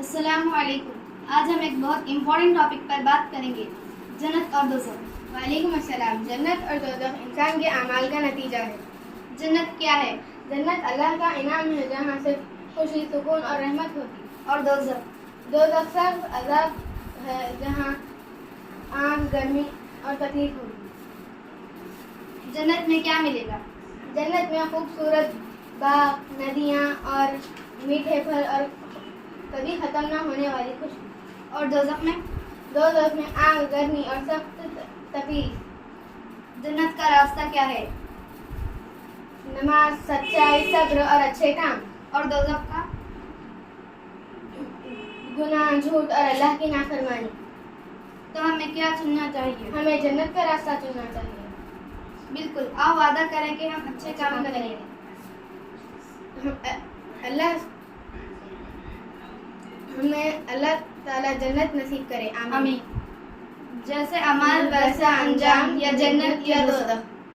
अस्सलाम वालेकुम। आज हम एक बहुत इम्पोर्टेंट टॉपिक पर बात करेंगे, जन्नत और दोज़ख। वालेकुम अस्सलाम। जन्नत और दोज़ख इंसान के अमाल का नतीजा है। जन्नत क्या है? जन्नत अल्लाह का इनाम है जहाँ से खुशी, सुकून और रहमत होती। और दोज़ख? दोज़ख सख्त अज़ाब है जहाँ आग, गर्मी और तकलीफ होगी। जन्नत में क्या मिलेगा? जन्नत में खूबसूरत बाग, नदियाँ और मीठे फल और कभी ख़त्म न होने वाली खुशी। और दोज़ख में? दोज़ख में आग, गर्मी और सख्त तकलीफ। जन्नत का रास्ता क्या है? नमाज, सच्चाई, सब्र और अच्छे काम। और दोज़ख का? गुनाह, झूठ और अल्लाह की नाफरमानी। तो हमें क्या चुनना चाहिए? हमें जन्नत का रास्ता चुनना चाहिए। बिल्कुल, आओ वादा करें कि हम अच्छे काम करेंगे। हमें अल्लाह ताला जन्नत नसीब करे। आमीन। आमीन। जैसे अमाल वैसा अंजाम, या जन्नत या दोज़ख।